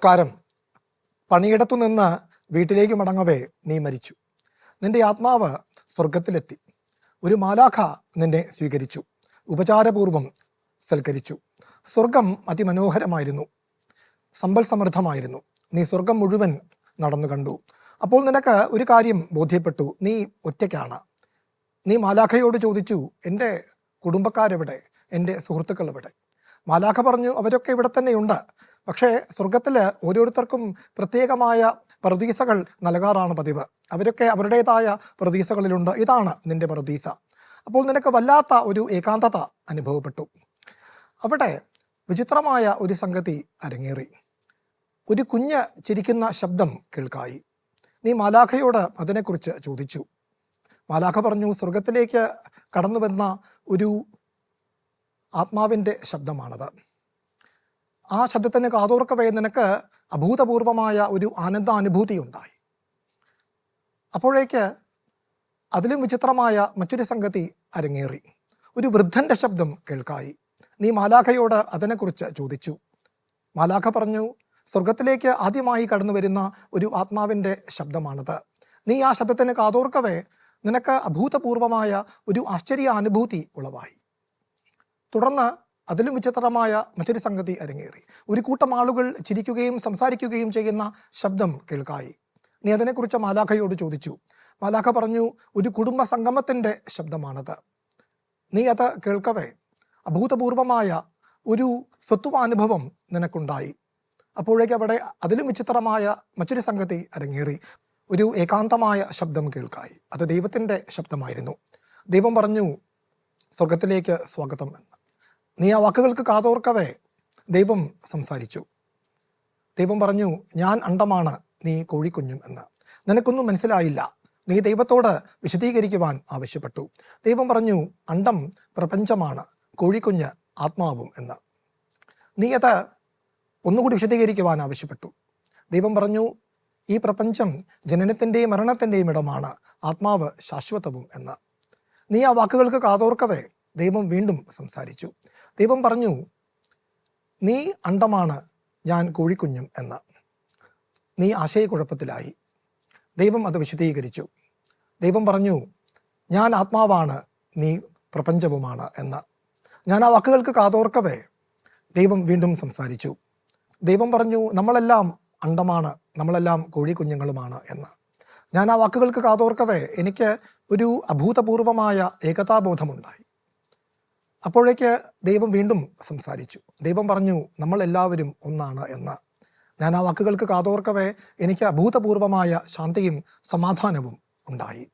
നമസ്കാരം. പണിയിടത്തു നിന്ന് വീട്ടിലേക്ക് മടങ്ങവേ നീ മരിച്ചു. നിന്റെ ആത്മാവ് സ്വർഗത്തിലെത്തി. ഒരു മാലാഖ നിന്നെ സ്വീകരിച്ചു, ഉപചാരപൂർവം സൽക്കരിച്ചു. സ്വർഗം അതിമനോഹരമായിരുന്നു, സമ്പൽ സമൃദ്ധമായിരുന്നു. നീ സ്വർഗം മുഴുവൻ നടന്നു കണ്ടു. അപ്പോൾ നിനക്ക് ഒരു കാര്യം ബോധ്യപ്പെട്ടു, നീ ഒറ്റയ്ക്കാണ്. നീ മാലാഖയോട് ചോദിച്ചു, എൻ്റെ കുടുംബക്കാരെവിടെ, എൻ്റെ സുഹൃത്തുക്കൾ എവിടെ? മാലാഖ പറഞ്ഞു, അവരൊക്കെ ഇവിടെ തന്നെയുണ്ട്. പക്ഷേ സ്വർഗത്തിൽ ഓരോരുത്തർക്കും പ്രത്യേകമായ പ്രതീസകൾ നൽകാറാണ് പതിവ്. അവരൊക്കെ അവരുടേതായ പ്രതീസകളിലുണ്ട്. ഇതാണ് നിന്റെ പ്രതീസ. അപ്പോൾ നിനക്ക് വല്ലാത്ത ഒരു ഏകാന്തത അനുഭവപ്പെട്ടു. അവിടെ വിചിത്രമായ ഒരു സംഗതി അരങ്ങേറി. ഒരു കുഞ്ഞ് ചിരിക്കുന്ന ശബ്ദം കേൾക്കായി. നീ മാലാഖയോട് അതിനെക്കുറിച്ച് ചോദിച്ചു. മാലാഖ പറഞ്ഞു, സ്വർഗത്തിലേക്ക് കടന്നു വന്ന ഒരു ആത്മാവിൻ്റെ ശബ്ദമാണത്. ആ ശബ്ദത്തിന് കാതോർക്കവേ നിനക്ക് അഭൂതപൂർവമായ ഒരു ആനന്ദാനുഭൂതി ഉണ്ടായി. അപ്പോഴേക്ക് അതിലും വിചിത്രമായ മറ്റൊരു സംഗതി അരങ്ങേറി. ഒരു വൃദ്ധൻ്റെ ശബ്ദം കേൾക്കായി. നീ മാലാഖയോട് അതിനെക്കുറിച്ച് ചോദിച്ചു. മാലാഖ പറഞ്ഞു, സ്വർഗത്തിലേക്ക് ആദ്യമായി കടന്നു വരുന്ന ഒരു ആത്മാവിൻ്റെ ശബ്ദമാണത്. നീ ആ ശബ്ദത്തിന് കാതോർക്കവേ നിനക്ക് അഭൂതപൂർവമായ ഒരു ആശ്ചര്യാനുഭൂതി ഉളവായി. തുടർന്ന് അതിലും വിചിത്രമായ മറ്റൊരു സംഗതി അരങ്ങേറി. ഒരു കൂട്ടം ആളുകൾ ചിരിക്കുകയും സംസാരിക്കുകയും ചെയ്യുന്ന ശബ്ദം കേൾക്കായി. നീ അതിനെക്കുറിച്ച് മാലാഖയോട് ചോദിച്ചു. മാലാഖ പറഞ്ഞു, ഒരു കുടുംബ സംഗമത്തിൻ്റെ ശബ്ദമാണത്. നീ അത് കേൾക്കവേ അഭൂതപൂർവമായ ഒരു സ്വത്വാനുഭവം നിനക്കുണ്ടായി. അപ്പോഴേക്ക് അവിടെ അതിലും വിചിത്രമായ മറ്റൊരു സംഗതി അരങ്ങേറി. ഒരു ഏകാന്തമായ ശബ്ദം കേൾക്കായി. അത് ദൈവത്തിൻ്റെ ശബ്ദമായിരുന്നു. ദൈവം പറഞ്ഞു, സ്വർഗത്തിലേക്ക് സ്വാഗതം എന്ന്. നീ ആ വാക്കുകൾക്ക് കാതോർക്കവേ ദൈവം സംസാരിച്ചു. ദൈവം പറഞ്ഞു, ഞാൻ അണ്ടമാണ്, നീ കോഴിക്കുഞ്ഞും എന്ന്. നിനക്കൊന്നും മനസ്സിലായില്ല. നീ ദൈവത്തോട് വിശദീകരിക്കുവാൻ ആവശ്യപ്പെട്ടു. ദൈവം പറഞ്ഞു, അണ്ടം പ്രപഞ്ചമാണ്, കോഴിക്കുഞ്ഞ് ആത്മാവും എന്ന്. നീ അത് ഒന്നുകൂടി വിശദീകരിക്കുവാൻ ആവശ്യപ്പെട്ടു. ദൈവം പറഞ്ഞു, ഈ പ്രപഞ്ചം ജനനത്തിൻ്റെയും മരണത്തിൻ്റെയും ഇടമാണ്, ആത്മാവ് ശാശ്വതവും എന്ന്. നീ ആ വാക്കുകൾക്ക് കാതോർക്കവേ ദൈവം വീണ്ടും സംസാരിച്ചു. ദൈവം പറഞ്ഞു, നീ അണ്ടമാണ്, ഞാൻ കോഴിക്കുഞ്ഞും എന്ന്. നീ ആശയക്കുഴപ്പത്തിലായി. ദൈവം അത് വിശദീകരിച്ചു. ദൈവം പറഞ്ഞു, ഞാൻ ആത്മാവാണ്, നീ പ്രപഞ്ചവുമാണ് എന്ന്. ഞാൻ ആ വാക്കുകൾക്ക് കാതോർക്കവേ ദൈവം വീണ്ടും സംസാരിച്ചു. ദൈവം പറഞ്ഞു, നമ്മളെല്ലാം അണ്ടമാണ്, നമ്മളെല്ലാം കോഴിക്കുഞ്ഞുങ്ങളുമാണ് എന്ന്. ഞാൻ ആ വാക്കുകൾക്ക് കാതോർക്കവേ എനിക്ക് ഒരു അഭൂതപൂർവമായ ഏകതാബോധമുണ്ടായി. അപ്പോഴേക്ക് ദൈവം വീണ്ടും സംസാരിച്ചു. ദൈവം പറഞ്ഞു, നമ്മളെല്ലാവരും ഒന്നാണ് എന്ന്. ഞാൻ ആ വാക്കുകൾക്ക് കാതോർക്കവേ എനിക്ക് അഭൂതപൂർവമായ ശാന്തിയും സമാധാനവും ഉണ്ടായി.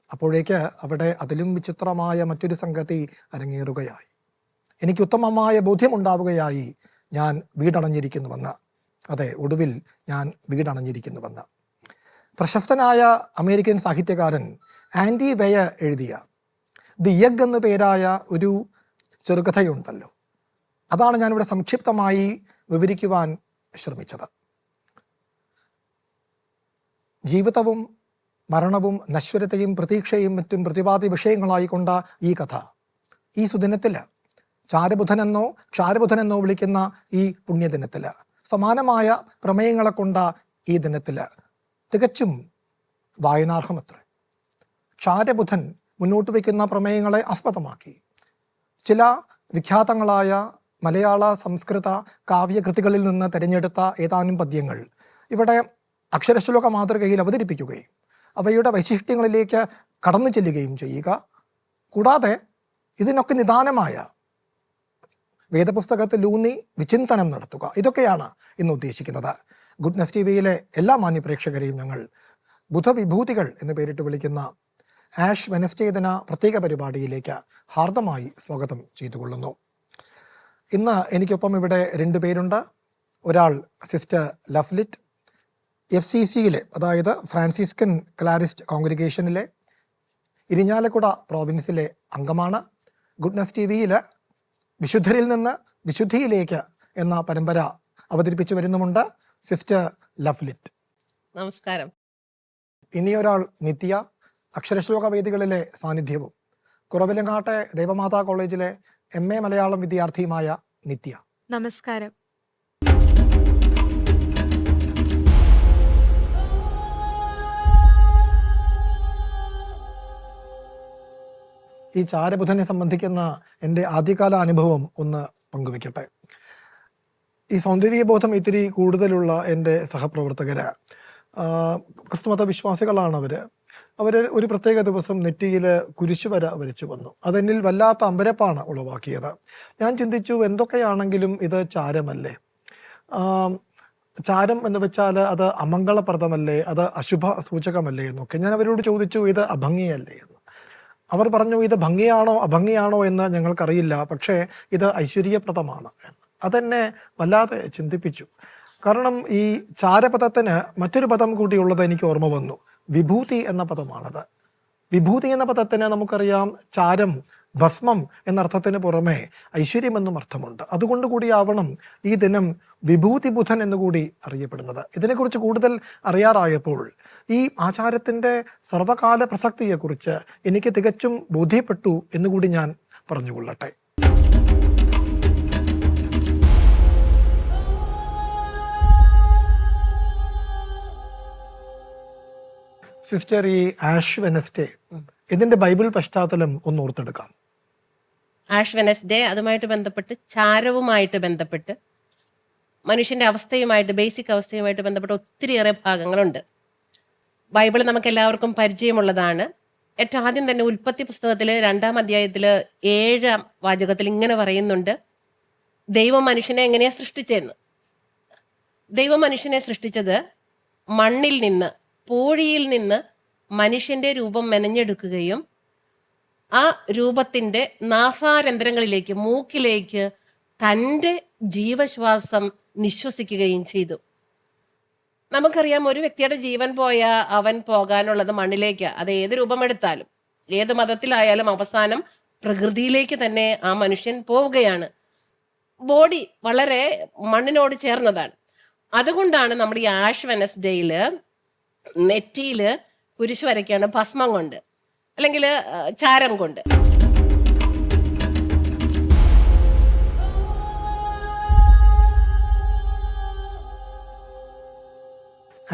അപ്പോഴേക്ക് അവിടെ അതിലും വിചിത്രമായ മറ്റൊരു സംഗതി അരങ്ങേറുകയായി. എനിക്ക് ഉത്തമമായ ബോധ്യമുണ്ടാവുകയായി, ഞാൻ വീടണഞ്ഞിരിക്കുന്നുവെന്ന്. അതെ, ഒടുവിൽ ഞാൻ വീടണഞ്ഞിരിക്കുന്നുവെന്ന്. പ്രശസ്തനായ അമേരിക്കൻ സാഹിത്യകാരൻ ആൻഡി വെയർ എഴുതിയ ദി എഗ് എന്നു പേരായ ഒരു ചെറുകഥയുണ്ടല്ലോ, അതാണ് ഞാനിവിടെ സംക്ഷിപ്തമായി വിവരിക്കുവാൻ ശ്രമിച്ചത്. ജീവിതവും മരണവും നശ്വരതയും പ്രതീക്ഷയും മറ്റും പ്രതിപാദ്യ വിഷയങ്ങളായിക്കൊണ്ട ഈ കഥ ഈ സുദിനത്തിൽ, ചാരബുധനെന്നോ ക്ഷാരബുധനെന്നോ വിളിക്കുന്ന ഈ പുണ്യദിനത്തിൽ, സമാനമായ പ്രമേയങ്ങളെ കൊണ്ട ഈ ദിനത്തിൽ തികച്ചും വായനാർഹമത്രേ. ക്ഷാരബുധൻ മുന്നോട്ട് വയ്ക്കുന്ന പ്രമേയങ്ങളെ ആസ്പദമാക്കി ചില വിഖ്യാതങ്ങളായ മലയാള സംസ്കൃത കാവ്യകൃതികളിൽ നിന്ന് തിരഞ്ഞെടുത്ത ഏതാനും പദ്യങ്ങൾ ഇവിടെ അക്ഷരശ്ലോക മാതൃകയിൽ അവതരിപ്പിക്കുകയും അവയുടെ വൈശിഷ്ട്യങ്ങളിലേക്ക് കടന്നു ചെല്ലുകയും ചെയ്യുക. കൂടാതെ ഇതിനൊക്കെ നിദാനമായ വേദപുസ്തകത്തിലൂന്നി വിചിന്തനം നടത്തുക. ഇതൊക്കെയാണ് ഇന്ന് ഉദ്ദേശിക്കുന്നത്. ഗുഡ്നസ് ടിവിയിലെ എല്ലാ മാന്യപ്രേക്ഷകരെയും ഞങ്ങൾ ബുധവിഭൂതികൾ എന്ന് പേരിട്ട് വിളിക്കുന്ന ആഷ് വെനസ്ഡേ ദിന പ്രത്യേക പരിപാടിയിലേക്ക് ഹാർദമായി സ്വാഗതം ചെയ്തുകൊള്ളുന്നു. ഇന്ന് എനിക്കൊപ്പം ഇവിടെ 2 പേരുണ്ട്. ഒരാൾ സിസ്റ്റർ ലഫ്ലിറ്റ്, FCCയിലെ, അതായത് ഫ്രാൻസിസ്കൻ ക്ലാരിസ്റ്റ് കോൺഗ്രിഗേഷനിലെ ഇരിഞ്ഞാലക്കുട പ്രോവിൻസിലെ അംഗമാണ്. ഗുഡ്നസ് ടിവിയിൽ വിശുദ്ധരിൽ നിന്ന് വിശുദ്ധിയിലേക്ക് എന്ന പരമ്പര അവതരിപ്പിച്ചു വരുന്നുമുണ്ട് സിസ്റ്റർ ലഫ്ലിറ്റ്. നമസ്കാരം. ഇനിയൊരാൾ നിത്യ, അക്ഷരശ്ലോക വേദികളിലെ സാന്നിധ്യവും കുറവിലങ്ങാട്ടെ ദേവമാതാ കോളേജിലെ MA മലയാളം വിദ്യാർത്ഥിയുമായ നിത്യ. നമസ്കാരം. ഈ ചാരബുധനെ സംബന്ധിക്കുന്ന എൻ്റെ ആദ്യകാല അനുഭവം ഒന്ന് പങ്കുവെക്കട്ടെ. ഈ സൗന്ദര്യബോധം ഇത്തിരി കൂടുതലുള്ള എൻ്റെ സഹപ്രവർത്തകര് ക്രിസ്തുമത വിശ്വാസികളാണ്. അവർ ഒരു പ്രത്യേക ദിവസം നെറ്റിയിൽ കുരിശുവര വരച്ചു വന്നു. അതെന്നിൽ വല്ലാത്ത അമ്പരപ്പാണ് ഉളവാക്കിയത്. ഞാൻ ചിന്തിച്ചു, എന്തൊക്കെയാണെങ്കിലും ഇത് ചാരമല്ലേ? ചാരം എന്ന് വെച്ചാൽ അത് അമംഗളപ്രദമല്ലേ, അത് അശുഭ സൂചകമല്ലേ എന്നൊക്കെ ഞാൻ അവരോട് ചോദിച്ചു. ഇത് അഭംഗിയല്ലേ എന്ന്. അവർ പറഞ്ഞു, ഇത് ഭംഗിയാണോ അഭംഗിയാണോ എന്ന് ഞങ്ങൾക്കറിയില്ല, പക്ഷേ ഇത് ഐശ്വര്യപ്രദമാണ് എന്ന്. അതെന്നെ വല്ലാതെ ചിന്തിപ്പിച്ചു. കാരണം ഈ ചാരപദത്തിന് മറ്റൊരു പദം കൂടിയുള്ളത് എനിക്ക് ഓർമ്മ വന്നു. വിഭൂതി എന്ന പദമാണത്. വിഭൂതി എന്ന പദത്തിന് നമുക്കറിയാം ചാരം, ഭസ്മം എന്നർത്ഥത്തിന് പുറമെ ഐശ്വര്യമെന്നും അർത്ഥമുണ്ട്. അതുകൊണ്ട് കൂടിയാവണം ഈ ദിനം വിഭൂതി ബുധൻ എന്നുകൂടി അറിയപ്പെടുന്നത്. ഇതിനെക്കുറിച്ച് കൂടുതൽ അറിയാറായപ്പോൾ ഈ ആചാരത്തിൻ്റെ സർവകാല പ്രസക്തിയെക്കുറിച്ച് എനിക്ക് തികച്ചും ബോധ്യപ്പെട്ടു എന്നുകൂടി ഞാൻ പറഞ്ഞുകൊള്ളട്ടെ. സിസ്റ്റർ, ഈ ആഷ് വെനസ്ഡേ ഇതിന്റെ ബൈബിൾ പശ്ചാത്തലം ഒന്ന് ഓർത്തെടുക്കാം. ആഷ് വെനസ്ഡേ അതുമായിട്ട് ബന്ധപ്പെട്ട്, ചാരവുമായിട്ട് ബന്ധപ്പെട്ട്, മനുഷ്യന്റെ അവസ്ഥയുമായിട്ട്, ബേസിക് അവസ്ഥയുമായിട്ട് ബന്ധപ്പെട്ട് ഒത്തിരിയേറെ ഭാഗങ്ങളുണ്ട്. ബൈബിൾ നമുക്ക് എല്ലാവർക്കും പരിചയമുള്ളതാണ്. ഏറ്റവും ആദ്യം തന്നെ ഉൽപ്പത്തി പുസ്തകത്തിൽ 2-ാം അധ്യായത്തിൽ 7-ാം വാചകത്തിൽ ഇങ്ങനെ പറയുന്നുണ്ട്, ദൈവം മനുഷ്യനെ എങ്ങനെയാ സൃഷ്ടിച്ചതെന്ന്. ദൈവം മനുഷ്യനെ സൃഷ്ടിച്ചത് മണ്ണിൽ നിന്ന്, പൂഴിയിൽ നിന്ന് മനുഷ്യന്റെ രൂപം മെനഞ്ഞെടുക്കുകയും ആ രൂപത്തിന്റെ നാസാരന്ധ്രങ്ങളിലേക്ക്, മൂക്കിലേക്ക് തൻ്റെ ജീവശ്വാസം നിശ്വസിക്കുകയും ചെയ്തു. നമുക്കറിയാം, ഒരു വ്യക്തിയുടെ ജീവൻ പോയാൽ അവൻ പോകാനുള്ളത് മണ്ണിലേക്ക്. അത് ഏത് രൂപമെടുത്താലും, ഏത് മതത്തിലായാലും അവസാനം പ്രകൃതിയിലേക്ക് തന്നെ ആ മനുഷ്യൻ പോവുകയാണ്. ബോഡി വളരെ മണ്ണിനോട് ചേർന്നതാണ്. അതുകൊണ്ടാണ് നമ്മൾ ഈ ആഷ് വെനസ്ഡേയിൽ നെറ്റിയിൽ കുരിശ് വരയ്ക്കാണ്, ഭസ്മം കൊണ്ട് അല്ലെങ്കിൽ ചാരം കൊണ്ട്.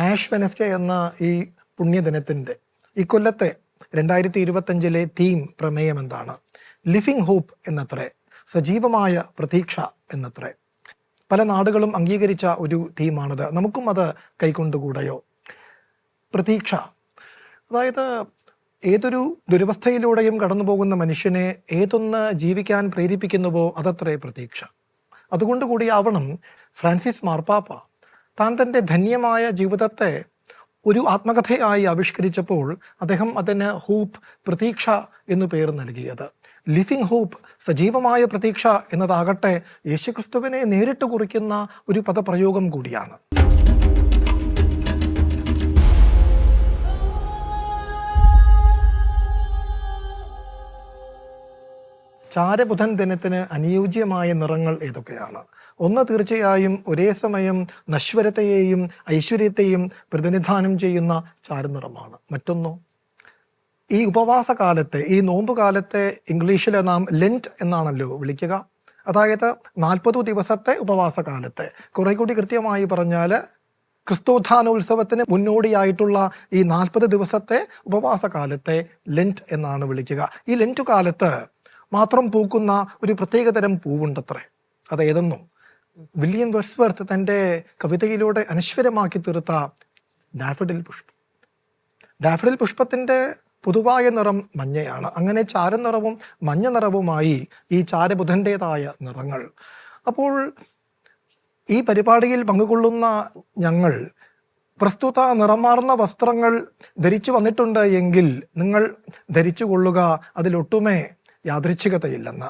ആഷ് വെനസ്ഡേ എന്ന ഈ പുണ്യദിനത്തിൻ്റെ ഇക്കൊല്ലത്തെ 2025 തീം പ്രമേയം എന്താണ്? ലിവിങ് ഹോപ്പ് എന്നത്രേ, സജീവമായ പ്രതീക്ഷ എന്നത്രേ. പല നാടുകളും അംഗീകരിച്ച ഒരു തീമാണത്. നമുക്കും അത് കൈക്കൊണ്ടുകൂടെയോ? പ്രതീക്ഷ, അതായത് ഏതൊരു ദുരവസ്ഥയിലൂടെയും കടന്നു പോകുന്ന മനുഷ്യനെ ഏതൊന്ന് ജീവിക്കാൻ പ്രേരിപ്പിക്കുന്നുവോ അതത്രേ പ്രതീക്ഷ. അതുകൊണ്ട് കൂടിയാവണം ഫ്രാൻസിസ് മാർപ്പാപ്പ താൻ തൻ്റെ ധന്യമായ ജീവിതത്തെ ഒരു ആത്മകഥയായി ആവിഷ്കരിച്ചപ്പോൾ അദ്ദേഹം അതിന് ഹോപ്പ്, പ്രതീക്ഷ എന്നു പേർ നൽകിയത്. ലിവിങ് ഹോപ്പ്, സജീവമായ പ്രതീക്ഷ എന്നതാകട്ടെ യേശുക്രിസ്തുവിനെ നേരിട്ട് കുറിക്കുന്ന ഒരു പദപ്രയോഗം കൂടിയാണ്. ചാരബുധൻ ദിനത്തിന് അനുയോജ്യമായ നിറങ്ങൾ ഏതൊക്കെയാണ്? ഒന്ന്, തീർച്ചയായും ഒരേ സമയം നശ്വരതയെയും ഐശ്വര്യത്തെയും പ്രതിനിധാനം ചെയ്യുന്ന ചാരനിറമാണ്. മറ്റൊന്നോ, ഈ ഉപവാസ കാലത്തെ, ഈ നോമ്പ് കാലത്തെ ഇംഗ്ലീഷിൽ നാം ലെൻറ്റ് എന്നാണല്ലോ വിളിക്കുക. അതായത് 40 ദിവസത്തെ ഉപവാസ കാലത്തെ, കുറെ കൂടി കൃത്യമായി പറഞ്ഞാൽ ക്രിസ്തോത്ഥാനോത്സവത്തിന് മുന്നോടിയായിട്ടുള്ള ഈ 40 ദിവസത്തെ ഉപവാസ കാലത്തെ ലെൻറ്റ് എന്നാണ് വിളിക്കുക. ഈ ലെൻറ്റ് കാലത്ത് മാത്രം പൂക്കുന്ന ഒരു പ്രത്യേകതരം പൂവുണ്ടത്രേ. അതേതെന്നോ? വില്യം വേർഡ്സ്വർത്ത് തൻ്റെ കവിതയിലൂടെ അനശ്വരമാക്കി തീർത്ത ഡാഫഡിൽ പുഷ്പം. ഡാഫഡിൽ പുഷ്പത്തിൻ്റെ പൊതുവായ നിറം മഞ്ഞയാണ്. അങ്ങനെ ചാരനിറവും മഞ്ഞ നിറവുമായി ഈ ചാരബുധൻ്റേതായ നിറങ്ങൾ. അപ്പോൾ ഈ പരിപാടിയിൽ പങ്കുകൊള്ളുന്ന ഞങ്ങൾ പ്രസ്തുത നിറമാർന്ന വസ്ത്രങ്ങൾ ധരിച്ചു വന്നിട്ടുണ്ട് എങ്കിൽ നിങ്ങൾ ധരിച്ചു കൊള്ളുക, അതിലൊട്ടുമേ യാദൃച്ഛികതയില്ലെന്ന്.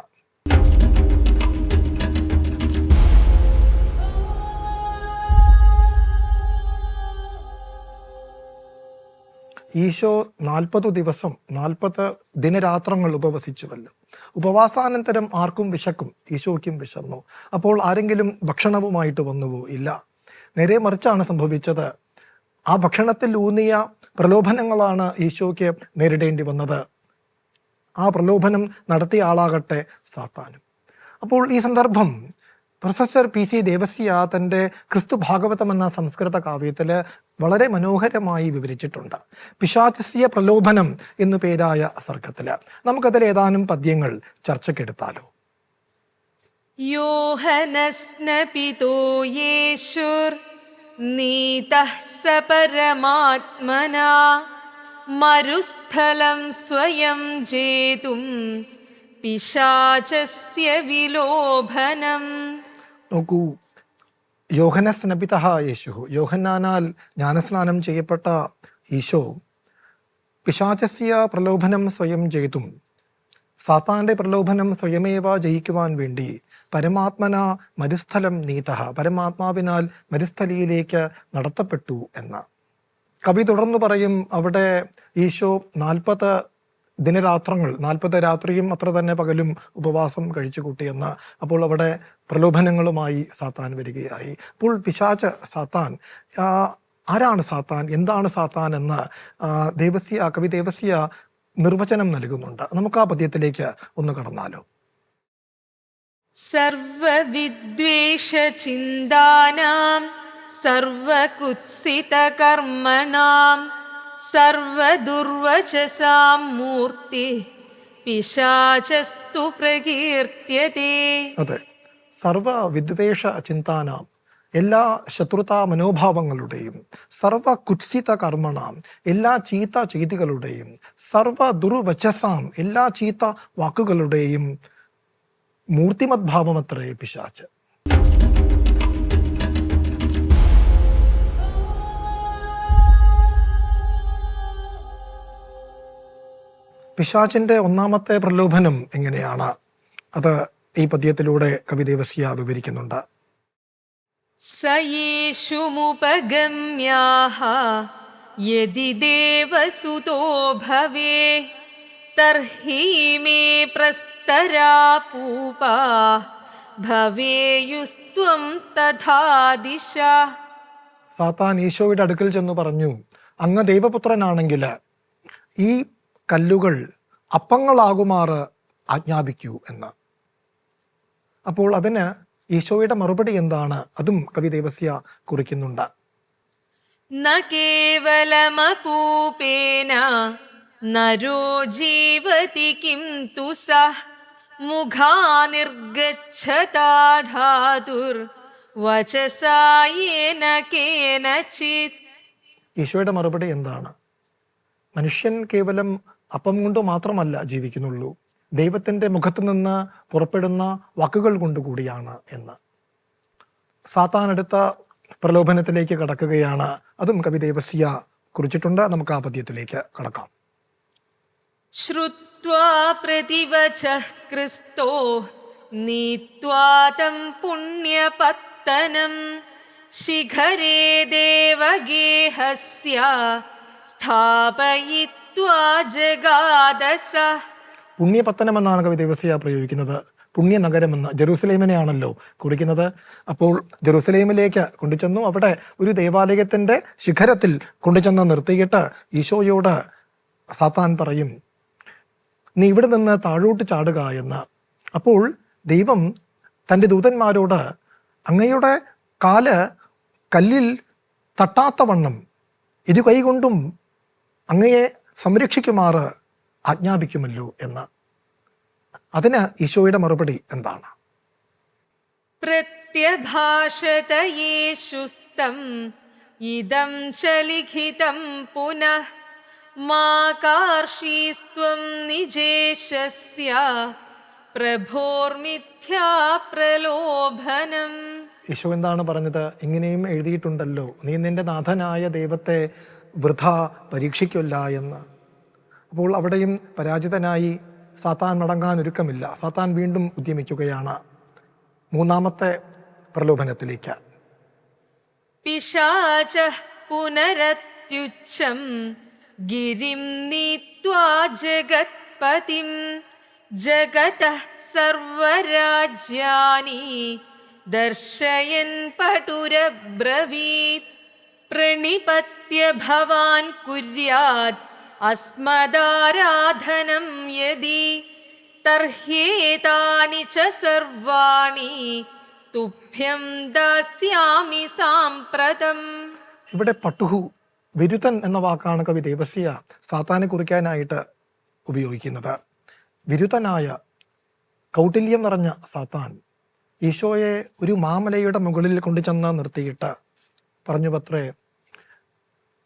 ഈശോ 40 ദിവസം 40 ദിനരാത്രങ്ങൾ ഉപവസിച്ചുവല്ലോ. ഉപവാസാനന്തരം ആർക്കും വിശക്കും, ഈശോയ്ക്കും വിശന്നു. അപ്പോൾ ആരെങ്കിലും ഭക്ഷണവുമായിട്ട് വന്നുവോ? ഇല്ല. നേരെ മറിച്ചാണ് സംഭവിച്ചത്. ആ ഭക്ഷണത്തിൽ ഊന്നിയ പ്രലോഭനങ്ങളാണ് ഈശോയ്ക്ക് നേരിടേണ്ടി വന്നത്. ആ പ്രലോഭനം നടത്തിയ ആളാകട്ടെ സാത്താനും. അപ്പോൾ ഈ സന്ദർഭം പ്രൊഫസർ PC ദേവസ്യ തൻ്റെ ക്രിസ്തു ഭാഗവതം എന്ന സംസ്കൃത കാവ്യത്തിൽ വളരെ മനോഹരമായി വിവരിച്ചിട്ടുണ്ട്. പിശാചസ്യ പ്രലോഭനം എന്നു പേരായ സർഗത്തിൽ നമുക്കതിൽ ഏതാനും പദ്യങ്ങൾ ചർച്ചയ്ക്കെടുത്താലോ. യോഹനസ്നപിതോ യേശുർ നീതഃ സ പരമാത്മനാ മരുസ്ഥലം സ്വയം ജേതും പിശാചസ്യ വിലോഭനം. നോക്കൂ, യോഹനസ്നപിതഃ യേശു, യോഹന്നാനാൽ ജ്ഞാനസ്നാനം ചെയ്യപ്പെട്ട ഈശോ പിശാചസ്യ പ്രലോഭനം സ്വയം ജയിതും, സാത്താൻ്റെ പ്രലോഭനം സ്വയമേവ ജയിക്കുവാൻ വേണ്ടി പരമാത്മന മരുസ്ഥലം നീതഃ, പരമാത്മാവിനാൽ മരുസ്ഥലിയിലേക്ക് നടത്തപ്പെട്ടു എന്ന് കവി തുടർന്നു പറയും. അവിടെ ഈശോ 40 ദിനരാത്രങ്ങൾ, 40 രാത്രിയും അത്ര തന്നെ പകലും ഉപവാസം കഴിച്ചു കൂട്ടിയെന്ന്. അപ്പോൾ അവിടെ പ്രലോഭനങ്ങളുമായി സാത്താൻ വരികയായി. അപ്പോൾ പിശാച്, സാത്താൻ, ആരാണ് സാത്താൻ, എന്താണ് സാത്താൻ എന്ന് കവി ദേവസ്യ നിർവചനം നൽകുന്നുണ്ട്. നമുക്ക് ആ പദ്യത്തിലേക്ക് ഒന്ന് കടന്നാലോ. സർവവിദ്വേഷചിന്താനാം സർവകുത്സിതകർമ്മണാം സർവദുർവചസാം മൂർത്തി പിശാചസ്തു പ്രകീർത്യതേ. അതെ, സർവ വിദ്വേഷ ചിന്താനാം, എല്ലാ ശത്രുതാ മനോഭാവങ്ങളുടെയും, സർവ കുത്സിത കർമ്മണാം, എല്ലാ ചീത്ത ചെയ്തികളുടെയും, സർവ ദുർവചസാം, എല്ലാ ചീത്ത വാക്കുകളുടെയും മൂർത്തിമത് ഭാവമത്രേ പിശാച്. പിശാചിന്റെ ഒന്നാമത്തെ പ്രലോഭനം എങ്ങനെയാണ്, അത് ഈ പദ്യത്തിലൂടെ കവി ദേവസ്യ വിവരിക്കുന്നുണ്ട്. സയേഷുമുപഗമ്യാഃ യദി ദേവസുതോ ഭവേ തർഹി മേ പ്രസ്തരാ പൂപാഃ ഭവേയുസ്ത്വം തഥാ ദിശ. സാത്താൻ ഈശോയുടെ അടുക്കൽ ചെന്ന് പറഞ്ഞു, അങ്ങ് ദൈവപുത്രനാണെങ്കിൽ ഈ കല്ലുകൾ അപ്പങ്ങളാകുമാറ് ആജ്ഞാപിക്കൂ എന്ന്. അപ്പോൾ അതിന് ഈശോയുടെ മറുപടി എന്താണ്, അതും കവി ദേവസ്യ കുറിക്കുന്നുണ്ട്. ന കേവലമപൂപേന നരോ ജീവതി കിം തു സഃ മുഖാനിർഗച്ഛതാ ധാതുർ വചസാ യേന കേനചിത്. ഈശോയുടെ മറുപടി എന്താണ്? മനുഷ്യൻ കേവലം അപ്പം കൊണ്ട് മാത്രമല്ല ജീവിക്കുന്നുള്ളൂ, ദൈവത്തിൻ്റെ മുഖത്ത് നിന്ന് പുറപ്പെടുന്ന വാക്കുകൾ കൊണ്ടുകൂടിയാണ് എന്ന്. സാത്താൻ അടുത്ത പ്രലോഭനത്തിലേക്ക് കടക്കുകയാണ്, അതും കവി ദേവസ്യ കുറിച്ചിട്ടുണ്ട്. നമുക്ക് ആ പദ്യത്തിലേക്ക് കടക്കാം. ശ്രുത്വാ പ്രതിവചഃ ക്രിസ്തോ നീത്വാ തം പുണ്യപത്തനം ശിഖരേ ദേവഗേഹസ്യ സ്ഥാപയിത്വാ ജഗാദസ. പുണ്യപത്തനം എന്നാണ് കവി ദേവസ്യ പ്രയോഗിക്കുന്നത്. പുണ്യനഗരമെന്ന് ജെറൂസലേമിനെയാണല്ലോ കുറിക്കുന്നത്. അപ്പോൾ ജെറൂസലേമിലേക്ക് കൊണ്ടുചെന്നു, അവിടെ ഒരു ദേവാലയത്തിൻ്റെ ശിഖരത്തിൽ കൊണ്ടുചെന്ന് നിർത്തിയിട്ട് ഈശോയോട് സാത്താൻ പറയും, നീ ഇവിടെ നിന്ന് താഴോട്ട് ചാടുക എന്ന്. അപ്പോൾ ദൈവം തൻ്റെ ദൂതന്മാരോട് അങ്ങയുടെ കാല് കല്ലിൽ തട്ടാത്തവണ്ണം ഇരു കൈകൊണ്ടും അങ്ങയെ സംരക്ഷിക്കുമാറ് ആജ്ഞാപിക്കുമല്ലോ എന്ന്. അതിന് ഈശോയുടെ മറുപടി എന്താണ്? പ്രത്യഭാഷത യേശുസ്തം ഇദം ച ലിഖിതം പുനഃ മാ കാർഷീസ്ത്വം നിജേശസ്യ പ്രഭോർമിഥ്യാ പ്രലോഭനം. ഈശോ എന്താണ് പറഞ്ഞത്? ഇങ്ങനെയും എഴുതിയിട്ടുണ്ടല്ലോ, നീ നിന്റെ നാഥനായ ദൈവത്തെ വൃഥ പരീക്ഷിക്കില്ല എന്ന്. അപ്പോൾ അവിടെയും പരാജിതനായി സാത്താൻ മടങ്ങാൻ ഒരുക്കമില്ല. സാത്താൻ വീണ്ടും ഉദ്യമിക്കുകയാണ് മൂന്നാമത്തെ പ്രലോഭനത്തിലേക്ക്. പിശാച പുനരത്യുച്ഛം ഗിരിം നീത്വാ ജഗത്പതിം ജഗതഃ സർവരാജ്യാനി ദർശയൻ പടുരബ്രവീത് പ്രണിപത്യ ഭവാൻ കുര്യാത് അസ്മദാരാധനം യദി തർഹ്യേതാനി ച സർവാണി തുഭ്യം ദാസ്യാമി സാമ്പ്രതം. ഇവിടെ പട്ടുഹു, വിരുദ്ധൻ എന്ന വാക്കാണ് കവി ദേവസ്യ സാത്താനെ കുറിക്കാനായിട്ട് ഉപയോഗിക്കുന്നത്. വിരുദ്ധനായ കൗട്ടില്യം നിറഞ്ഞ സാത്താൻ ഈശോയെ ഒരു മാമലയുടെ മുകളിൽ കൊണ്ടുചെന്ന് നിർത്തിയിട്ട് പറഞ്ഞു പത്രേ,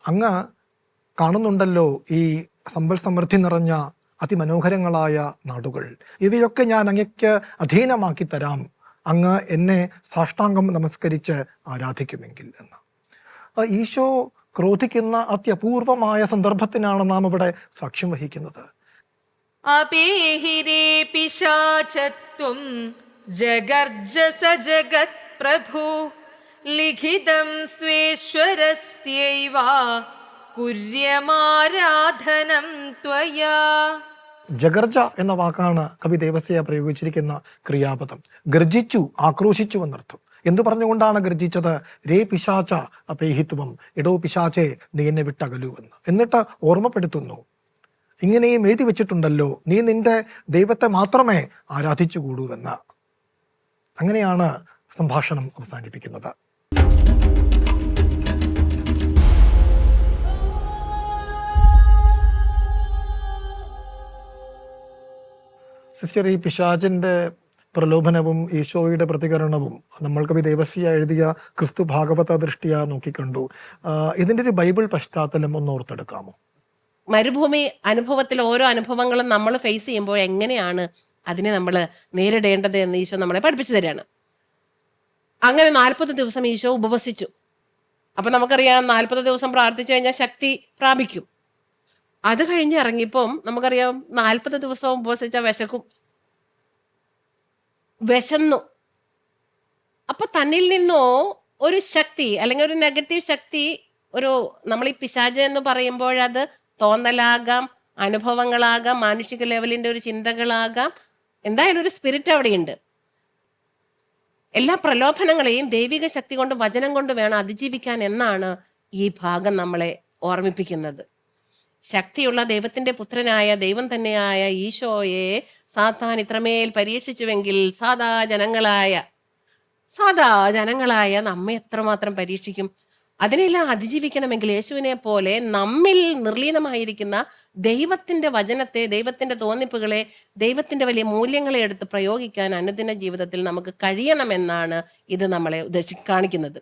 അങ്ങ് കാണുന്നുണ്ടല്ലോ ഈ സമ്പൽ സമൃദ്ധി നിറഞ്ഞ അതിമനോഹരങ്ങളായ നാടുകൾ, ഇവയൊക്കെ ഞാൻ അങ്ങയ്ക്ക് അധീനമാക്കി തരാം, അങ്ങ് എന്നെ സാഷ്ടാംഗം നമസ്കരിച്ച് ആരാധിക്കുമെങ്കിൽ എന്ന്. ഈശോ ക്രോധിക്കുന്ന അത്യപൂർവമായ സന്ദർഭത്തിനാണ് നാം ഇവിടെ സാക്ഷ്യം വഹിക്കുന്നത്. അപേഹിരേ പിശാചത്വം ജഗർജസ ജഗത് പ്രഭു ലിഖിതം സ്വേശ്വരസ്യൈവ കുര്യമാരാധനം ത്വയാ. ജഗർജ എന്ന വാക്കാണ് കവി ദേവസ്യ പ്രയോഗിച്ചിരിക്കുന്ന ക്രിയാപദം. ഗർജിച്ചു, ആക്രോശിച്ചു എന്നർത്ഥം. എന്തു പറഞ്ഞുകൊണ്ടാണ് ഗർജിച്ചത്? രേ പിശാച അപേഹിത്വം, എടോ പിശാചെ നീ എന്നെ വിട്ടകലുവെന്ന്. എന്നിട്ട് ഓർമ്മപ്പെടുത്തുന്നു, ഇങ്ങനെയും എഴുതി വെച്ചിട്ടുണ്ടല്ലോ, നീ നിന്റെ ദൈവത്തെ മാത്രമേ ആരാധിച്ചുകൂടൂവെന്ന്. അങ്ങനെയാണ് സംഭാഷണം അവസാനിപ്പിക്കുന്നത്. സിസ്റ്റർ, ഈ പിശാചിൻ്റെ പ്രലോഭനവും ഈശോയുടെ പ്രതികരണവും നമ്മൾ കവി ദേവസ്യ എഴുതിയ ക്രിസ്തു ഭാഗവത ദൃഷ്ടിയ നോക്കിക്കണ്ടു. ഇതിൻ്റെ ഒരു ബൈബിൾ പശ്ചാത്തലം ഒന്ന് ഓർത്തെടുക്കാമോ? മരുഭൂമി അനുഭവത്തിൽ ഓരോ അനുഭവങ്ങളും നമ്മൾ ഫേസ് ചെയ്യുമ്പോൾ എങ്ങനെയാണ് അതിനെ നമ്മൾ നേരിടേണ്ടത് എന്ന് ഈശോ നമ്മളെ പഠിപ്പിച്ചു തരികയാണ്. അങ്ങനെ 40 ദിവസം ഈശോ ഉപവസിച്ചു. അപ്പം നമുക്കറിയാം 40 ദിവസം പ്രാർത്ഥിച്ചു കഴിഞ്ഞാൽ ശക്തി പ്രാപിക്കും. അത് കഴിഞ്ഞ് ഇറങ്ങിയപ്പം നമുക്കറിയാം 40 ദിവസം ഉപവസിച്ചാൽ വിശന്നു. അപ്പൊ തന്നിൽ നിന്നോ ഒരു ശക്തി അല്ലെങ്കിൽ ഒരു നെഗറ്റീവ് ശക്തി, നമ്മൾ ഈ പിശാച് എന്ന് പറയുമ്പോൾ അത് തോന്നലാകാം, അനുഭവങ്ങളാകാം, മാനുഷിക ലെവലിന്റെ ഒരു ചിന്തകളാകാം, എന്തായാലും ഒരു സ്പിരിറ്റ് അവിടെയുണ്ട്. എല്ലാ പ്രലോഭനങ്ങളെയും ദൈവിക ശക്തി കൊണ്ട്, വചനം കൊണ്ട് വേണം അതിജീവിക്കാൻ എന്നാണ് ഈ ഭാഗം നമ്മളെ ഓർമ്മിപ്പിക്കുന്നത്. ശക്തിയുള്ള ദൈവത്തിന്റെ പുത്രനായ ദൈവം തന്നെയായ ഈശോയെ സാത്താൻ ഇത്രമേൽ പരീക്ഷിച്ചുവെങ്കിൽ സാധാ ജനങ്ങളായ നമ്മെ എത്രമാത്രം പരീക്ഷിക്കും? അതിനെല്ലാം അതിജീവിക്കണമെങ്കിൽ യേശുവിനെ പോലെ നമ്മിൽ നിർലീനമായിരിക്കുന്ന ദൈവത്തിന്റെ വചനത്തെ, ദൈവത്തിന്റെ തോന്നിപ്പുകളെ, ദൈവത്തിന്റെ വലിയ മൂല്യങ്ങളെ എടുത്ത് പ്രയോഗിക്കാൻ അനുദിന ജീവിതത്തിൽ നമുക്ക് കഴിയണമെന്നാണ് ഇത് നമ്മളെ കാണിക്കുന്നത്.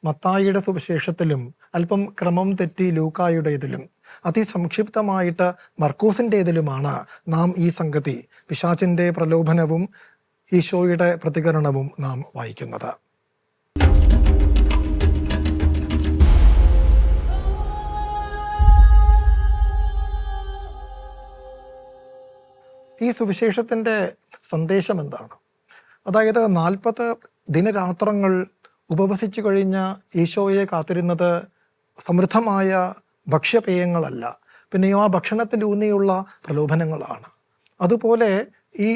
മത്തായിയുടെ സുവിശേഷത്തിലും അല്പം ക്രമം തെറ്റി ലൂക്കായുടേതിലും അതിസംക്ഷിപ്തമായിട്ട് മർക്കോസിൻ്റെതിലുമാണ് നാം ഈ സംഗതി, പിശാചിൻ്റെ പ്രലോഭനവും ഈശോയുടെ പ്രതികരണവും നാം വായിക്കുന്നത്. ഈ സുവിശേഷത്തിൻ്റെ സന്ദേശം എന്താണ്? അതായത് 40 ദിനരാത്രങ്ങൾ ഉപവസിച്ചു കഴിഞ്ഞ ഈശോയെ കാത്തിരുന്നത് സമൃദ്ധമായ ഭക്ഷ്യപേയങ്ങളല്ല, പിന്നെയോ ആ ഭക്ഷണത്തിലൂന്നിയുള്ള പ്രലോഭനങ്ങളാണ്. അതുപോലെ ഈ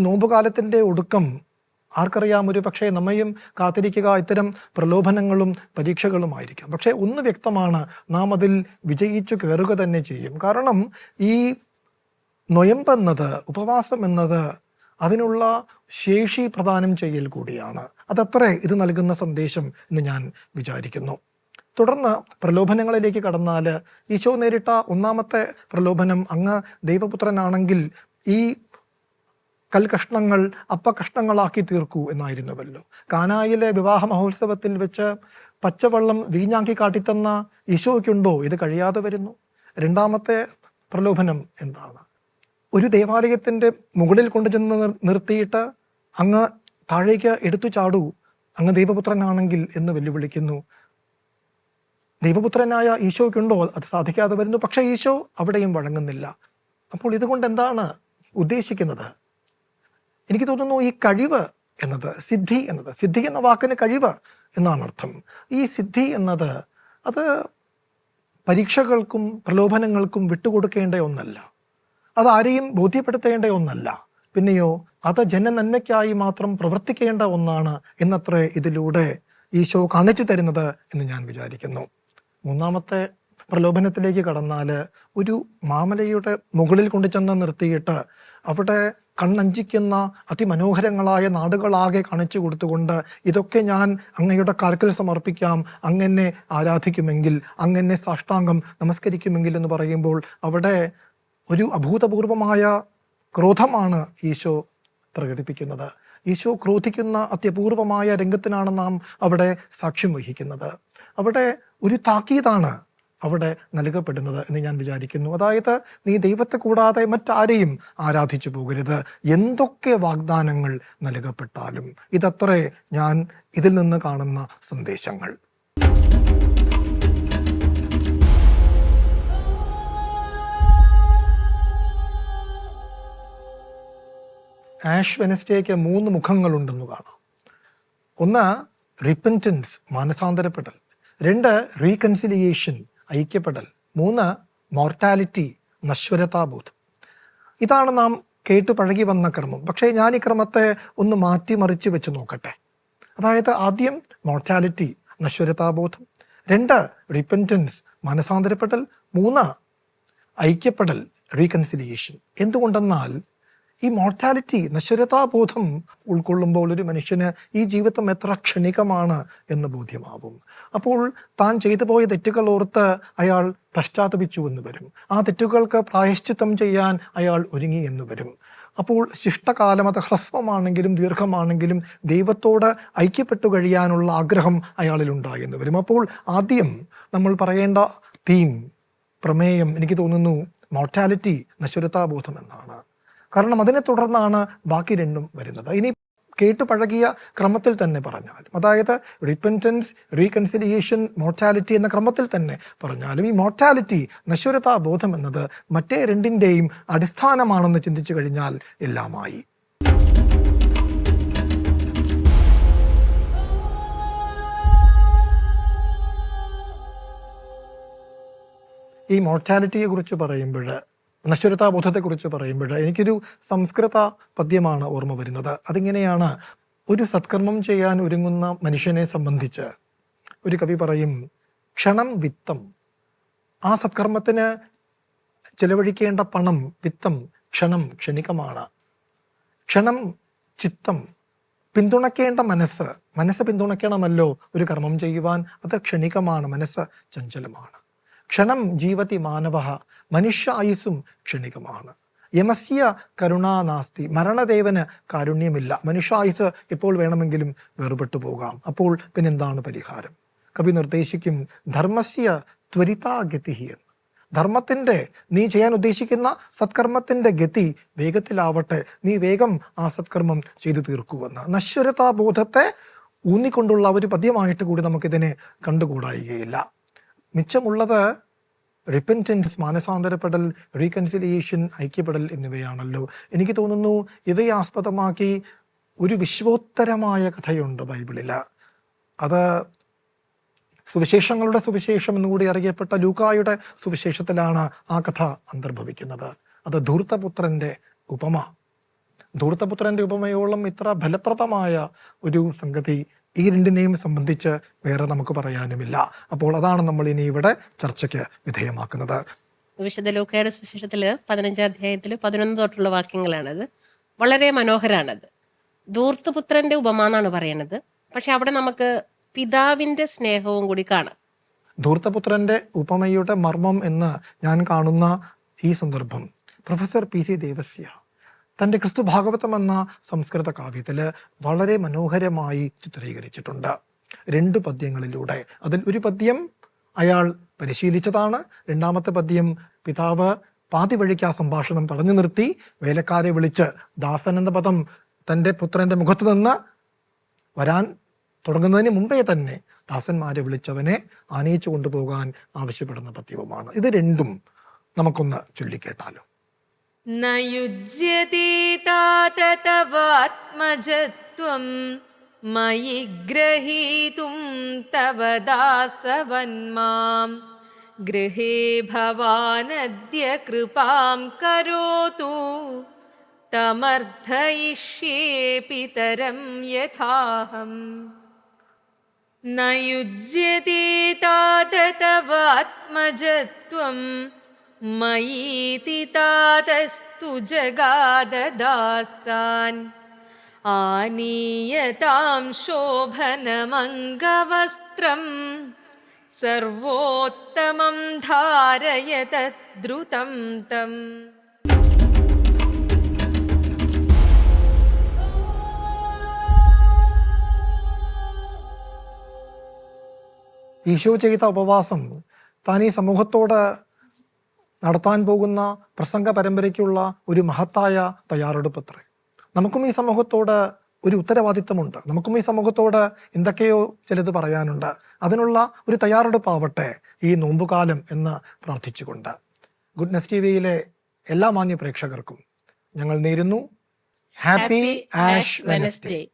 നോമ്പുകാലത്തിൻ്റെ ഒടുക്കം ആർക്കറിയാം, ഒരു പക്ഷേ നമ്മയും കാത്തിരിക്കുക ഇത്തരം പ്രലോഭനങ്ങളും പരീക്ഷകളുമായിരിക്കാം. പക്ഷേ ഒന്ന് വ്യക്തമാണ്, നാം അതിൽ വിജയിച്ചു കയറുക തന്നെ ചെയ്യും. കാരണം ഈ നൊയമ്പെന്നത്, ഉപവാസം എന്നത് അതിനുള്ള ശേഷി പ്രദാനം ചെയ്യൽ കൂടിയാണ്. അതത്രേ ഇത് നൽകുന്ന സന്ദേശം എന്ന് ഞാൻ വിചാരിക്കുന്നു. തുടർന്ന് പ്രലോഭനങ്ങളിലേക്ക് കടന്നാൽ ഈശോ നേരിട്ട ഒന്നാമത്തെ പ്രലോഭനം, അങ്ങ് ദൈവപുത്രനാണെങ്കിൽ ഈ കൽകഷ്ണങ്ങൾ അപ്പകഷ്ണങ്ങളാക്കി തീർക്കൂ എന്നായിരുന്നുവല്ലോ. കാനായിലെ വിവാഹ മഹോത്സവത്തിൽ വെച്ച് പച്ചവെള്ളം വീഞ്ഞാക്കി കാട്ടിത്തന്ന ഈശോയ്ക്കുണ്ടോ ഇത് കഴിയാതെ വരുന്നു? രണ്ടാമത്തെ പ്രലോഭനം എന്താണ്? ഒരു ദേവാലയത്തിൻ്റെ മുകളിൽ കൊണ്ടുചെന്ന് നിർത്തിയിട്ട് അങ്ങ് താഴേക്ക് എടുത്തു ചാടൂ, അങ്ങ് ദൈവപുത്രനാണെങ്കിൽ എന്ന് വെല്ലുവിളിക്കുന്നു. ദൈവപുത്രനായ ഈശോയ്ക്കുണ്ടോ അത് സാധിക്കാതെ വരുന്നു? പക്ഷേ ഈശോ അവിടെയും വഴങ്ങുന്നില്ല. അപ്പോൾ ഇതുകൊണ്ട് എന്താണ് ഉദ്ദേശിക്കുന്നത്? എനിക്ക് തോന്നുന്നു ഈ കഴിവ് എന്നത്, സിദ്ധി എന്ന വാക്കിന് കഴിവ് എന്നാണ് അർത്ഥം. ഈ സിദ്ധി എന്നത് അത് പരീക്ഷകൾക്കും പ്രലോഭനങ്ങൾക്കും വിട്ടുകൊടുക്കേണ്ട ഒന്നല്ല, അത് ആരെയും ബോധ്യപ്പെടുത്തേണ്ട ഒന്നല്ല, പിന്നെയോ അത് ജനനന്മയ്ക്കായി മാത്രം പ്രവർത്തിക്കേണ്ട ഒന്നാണ് എന്നത്രേ ഇതിലൂടെ ഈശോ കാണിച്ചു തരുന്നത് എന്ന് ഞാൻ വിചാരിക്കുന്നു. മൂന്നാമത്തെ പ്രലോഭനത്തിലേക്ക് കടന്നാൽ, ഒരു മാമലയുടെ മുകളിൽ കൊണ്ടുചെന്ന് നിർത്തിയിട്ട് അവിടെ കണ്ണഞ്ചിക്കുന്ന അതിമനോഹരങ്ങളായ നാടുകളാകെ കാണിച്ചു കൊടുത്തുകൊണ്ട് ഇതൊക്കെ ഞാൻ അങ്ങയുടെ കാൽക്കൽ സമർപ്പിക്കാം, അങ്ങനെ ആരാധിക്കുമെങ്കിൽ, അങ്ങനെ സാഷ്ടാംഗം നമസ്കരിക്കുമെങ്കിൽ എന്ന് പറയുമ്പോൾ അവിടെ ഒരു അഭൂതപൂർവമായ ക്രോധമാണ് ഈശോ പ്രകടിപ്പിക്കുന്നത്. ഈശോ ക്രോധിക്കുന്ന അത്യപൂർവമായ രംഗത്തിനാണ് നാം അവിടെ സാക്ഷ്യം വഹിക്കുന്നത്. അവിടെ ഒരു താക്കീതാണ് അവിടെ നൽകപ്പെടുന്നത് എന്ന് ഞാൻ വിചാരിക്കുന്നു. അതായത്, നീ ദൈവത്തെ കൂടാതെ മറ്റാരെയും ആരാധിച്ചു പോകരുത്, എന്തൊക്കെ വാഗ്ദാനങ്ങൾ നൽകപ്പെട്ടാലും. ഇതത്രേ ഞാൻ ഇതിൽ നിന്ന് കാണുന്ന സന്ദേശങ്ങൾ. ആഷ് വെനസ്ഡേക്ക് 3 മുഖങ്ങളുണ്ടെന്ന് കാണാം. 1 റിപ്പൻറ്റൻസ്, മാനസാന്തരപ്പെടൽ. 2 റീകൺസിലിയേഷൻ, ഐക്യപ്പെടൽ. 3 മോർട്ടാലിറ്റി, നശ്വരതാബോധം. ഇതാണ് നാം കേട്ടു പഴകി വന്ന ക്രമം. പക്ഷേ ഞാൻ ഈ ക്രമത്തെ ഒന്ന് മാറ്റിമറിച്ച് വെച്ച് നോക്കട്ടെ. അതായത്, ആദ്യം മോർട്ടാലിറ്റി, നശ്വരതാബോധം. 2 റിപ്പൻറ്റൻസ്, മാനസാന്തരപ്പെടൽ. 3 ഐക്യപ്പെടൽ, റീകൺസിലിയേഷൻ. എന്തുകൊണ്ടെന്നാൽ ഈ മോർട്ടാലിറ്റി, നശ്വരതാബോധം ഉൾക്കൊള്ളുമ്പോൾ ഒരു മനുഷ്യന് ഈ ജീവിതം എത്ര ക്ഷണികമാണ് എന്ന് ബോധ്യമാവും. അപ്പോൾ താൻ ചെയ്തു പോയ തെറ്റുകൾ ഓർത്ത് അയാൾ പശ്ചാത്തപിച്ചു എന്ന് വരും. ആ തെറ്റുകൾക്ക് പ്രായശ്ചിത്തം ചെയ്യാൻ അയാൾ ഒരുങ്ങി എന്ന് വരും. അപ്പോൾ ശിഷ്ടകാലം, അത് ഹ്രസ്വമാണെങ്കിലും ദീർഘമാണെങ്കിലും, ദൈവത്തോട് ഐക്യപ്പെട്ടു കഴിയാനുള്ള ആഗ്രഹം അയാളിൽ ഉണ്ടായെന്ന് വരും. അപ്പോൾ ആദ്യം നമ്മൾ പറയേണ്ട തീം, പ്രമേയം, എനിക്ക് തോന്നുന്നു മോർട്ടാലിറ്റി, നശ്വരതാബോധം എന്നാണ്. കാരണം അതിനെ തുടർന്നാണ് ബാക്കി രണ്ടും വരുന്നത്. ഇനി കേട്ടു പഴകിയ ക്രമത്തിൽ തന്നെ പറഞ്ഞാലും, അതായത് റിപ്പൻറ്റൻസ്, റീകൺസിലിയേഷൻ, മോർട്ടാലിറ്റി എന്ന ക്രമത്തിൽ തന്നെ പറഞ്ഞാലും, ഈ മോർട്ടാലിറ്റി, നശ്വരതാബോധം എന്നത് മറ്റേ രണ്ടിൻ്റെയും അടിസ്ഥാനമാണെന്ന് ചിന്തിച്ചു കഴിഞ്ഞാൽ എല്ലാമായി. ഈ മോർട്ടാലിറ്റിയെ കുറിച്ച് പറയുമ്പോൾ, നശ്വരതാബോധത്തെക്കുറിച്ച് പറയുമ്പോൾ എനിക്കൊരു സംസ്കൃത പദ്യമാണ് ഓർമ്മ വരുന്നത്. അതിങ്ങനെയാണ്: ഒരു സത്കർമ്മം ചെയ്യാൻ ഒരുങ്ങുന്ന മനുഷ്യനെ സംബന്ധിച്ച് ഒരു കവി പറയും, ക്ഷണം വിത്തം. ആ സത്കർമ്മത്തിന് ചെലവഴിക്കേണ്ട പണം, വിത്തം, ക്ഷണം, ക്ഷണികമാണ്. ക്ഷണം ചിത്തം, പിന്തുണയ്ക്കേണ്ട മനസ്സ് പിന്തുണയ്ക്കണമല്ലോ ഒരു കർമ്മം ചെയ്യുവാൻ. അത് ക്ഷണികമാണ്, മനസ്സ് ചഞ്ചലമാണ്. ക്ഷണം ജീവതി മാനവ, മനുഷ്യ ആയുസ്സും ക്ഷണികമാണ്. യമസ്യ കരുണാനാസ്തി, മരണദേവന് കാരുണ്യമില്ല. മനുഷ്യായുസ് എപ്പോൾ വേണമെങ്കിലും വേർപെട്ടു പോകാം. അപ്പോൾ പിന്നെന്താണ് പരിഹാരം? കവി നിർദ്ദേശിക്കും, ധർമ്മസ്യ ത്വരിതാഗതി എന്ന്. ധർമ്മത്തിൻ്റെ, നീ ചെയ്യാൻ ഉദ്ദേശിക്കുന്ന സത്കർമ്മത്തിൻ്റെ ഗതി വേഗത്തിലാവട്ടെ, നീ വേഗം ആ സത്കർമ്മം ചെയ്തു തീർക്കുവെന്ന്. നശ്വരതാബോധത്തെ ഊന്നിക്കൊണ്ടുള്ള ഒരു പദ്യമായിട്ട് കൂടി നമുക്കിതിനെ കണ്ടുകൂടായികയില്ല. മിച്ചമുള്ളത് റിപ്പൻറ്റൻസ്, മാനസാന്തരപ്പെടൽ, റീകൺസിലിയേഷൻ, ഐക്യപ്പെടൽ എന്നിവയാണല്ലോ. എനിക്ക് തോന്നുന്നു ഇവയെ ആസ്പദമാക്കി ഒരു വിശ്വോത്തരമായ കഥയുണ്ട് ബൈബിളിൽ. അത് സുവിശേഷങ്ങളുടെ സുവിശേഷം എന്നുകൂടി അറിയപ്പെട്ട ലൂക്കായുടെ സുവിശേഷത്തിലാണ് ആ കഥ അന്തർഭവിക്കുന്നത്. അത് ധൂർത്തപുത്രൻ്റെ ഉപമ. ധൂർത്തപുത്രൻ്റെ ഉപമയോളം ഇത്ര ഫലപ്രദമായ ഒരു സംഗതി ഈ രണ്ടിനെയും സംബന്ധിച്ച് വേറെ നമുക്ക് പറയാനുമില്ല. അപ്പോൾ അതാണ് നമ്മൾ ഇനി ഇവിടെ ചർച്ചയ്ക്ക് വിധേയമാക്കുന്നത്. വിശുദ്ധ ലൂക്കയുടെ സുവിശേഷത്തില് 15-ാം അധ്യായത്തിൽ 11 തൊട്ടുള്ള വാക്യങ്ങളാണത്. വളരെ മനോഹരാണത്. ധൂർത്തപുത്രന്റെ ഉപമ എന്നാണ് പറയണത്. പക്ഷെ അവിടെ നമുക്ക് പിതാവിന്റെ സ്നേഹവും കൂടി കാണാം. ധൂർത്തപുത്രന്റെ ഉപമയുടെ മർമ്മം എന്ന് ഞാൻ കാണുന്ന ഈ സന്ദർഭം പ്രൊഫസർ PC ദേവസ്യ തൻ്റെ ക്രിസ്തു ഭാഗവതം എന്ന സംസ്കൃത കാവ്യത്തിൽ വളരെ മനോഹരമായി ചിത്രീകരിച്ചിട്ടുണ്ട് 2 പദ്യങ്ങളിലൂടെ. അതിൽ ഒരു പദ്യം അയാൾ പരിശീലിച്ചതാണ്. 2ാമത്തെ പദ്യം പിതാവ് പാതി വഴിക്ക് ആ സംഭാഷണം തടഞ്ഞു നിർത്തി വേലക്കാരെ വിളിച്ച് ദാസൻ എന്ന പദം തൻ്റെ പുത്രൻ്റെ മുഖത്ത് നിന്ന് വരാൻ തുടങ്ങുന്നതിന് മുമ്പേ തന്നെ ദാസന്മാരെ വിളിച്ചവനെ ആനയിച്ചു കൊണ്ടുപോകാൻ ആവശ്യപ്പെടുന്ന പദ്യവുമാണ്. ഇത് രണ്ടും നമുക്കൊന്ന് ചൊല്ലിക്കേട്ടാലോ. न युज्यते तात तवात्मजत्वं मयि ग्रहीतुं तव दासवन्मां गृहे भवानद्य कृपां करोतु तमर्थयिष्ये पितरं यथाहम् न युज्यते तात तवात्मजत्वं मयीति तातस्तु जगाददासान् आनीयतां शोभनमङ्गवस्त्रं सर्वोत्तमं धारयतद्रुतं तम्. ഈശോ ചെയ്ത ഉപവാസം താൻ ഈ സമൂഹത്തോട് നടത്താൻ പോകുന്ന പ്രസംഗ പരമ്പരയ്ക്കുള്ള ഒരു മഹത്തായ തയ്യാറെടുപ്പത്രേ. നമുക്കും ഈ സമൂഹത്തോട് ഒരു ഉത്തരവാദിത്തമുണ്ട്. നമുക്കും ഈ സമൂഹത്തോട് എന്തൊക്കെയോ ചിലത് പറയാനുണ്ട്. അതിനുള്ള ഒരു തയ്യാറെടുപ്പാവട്ടെ ഈ നോമ്പുകാലം എന്ന് പ്രാർത്ഥിച്ചുകൊണ്ട് ഗുഡ്നസ് ടിവിയിലെ എല്ലാ മാന്യ പ്രേക്ഷകർക്കും ഞങ്ങൾ നേരുന്നു ഹാപ്പി ആഷ് വെനസ്ഡേ.